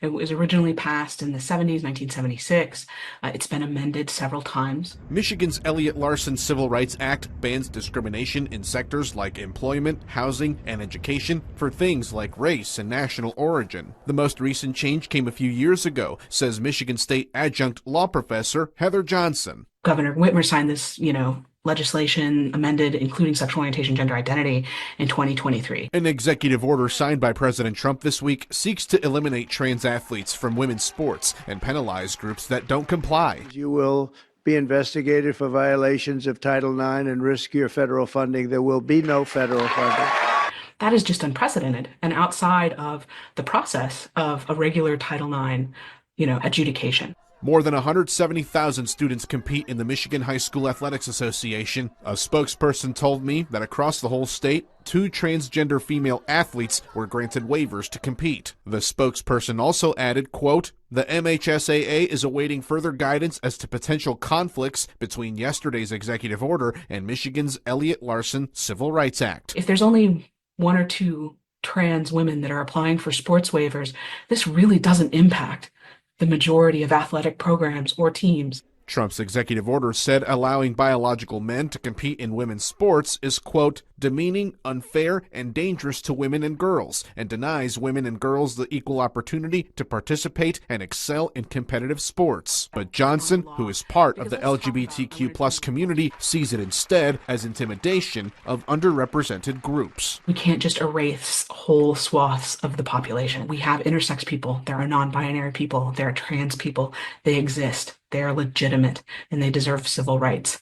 It was originally passed in the 70s, 1976. It's been amended several times. Michigan's Elliott-Larsen Civil Rights Act bans discrimination in sectors like employment, housing, and education for things like race and national origin. The most recent change came a few years ago, says Michigan State adjunct law professor Heather Johnson. Governor Whitmer signed this, legislation amended, including sexual orientation, gender identity in 2023. An executive order signed by President Trump this week seeks to eliminate trans athletes from women's sports and penalize groups that don't comply. You will be investigated for violations of Title IX and risk your federal funding. There will be no federal funding. That is just unprecedented and outside of the process of a regular Title IX, adjudication. More than 170,000 students compete in the Michigan High School Athletics Association. A spokesperson told me that across the whole state, 2 transgender female athletes were granted waivers to compete. The spokesperson also added, quote, "The MHSAA is awaiting further guidance as to potential conflicts between yesterday's executive order and Michigan's Elliott-Larsen Civil Rights Act." If there's only 1 or 2 trans women that are applying for sports waivers, this really doesn't impact the majority of athletic programs or teams. Trump's executive order said allowing biological men to compete in women's sports is, quote, "demeaning, unfair, and dangerous to women and girls, and denies women and girls the equal opportunity to participate and excel in competitive sports." But Johnson, who is part of the LGBTQ plus community, sees it instead as intimidation of underrepresented groups. We can't just erase whole swaths of the population. We have intersex people, there are non-binary people, there are trans people. They exist. They are legitimate and they deserve civil rights.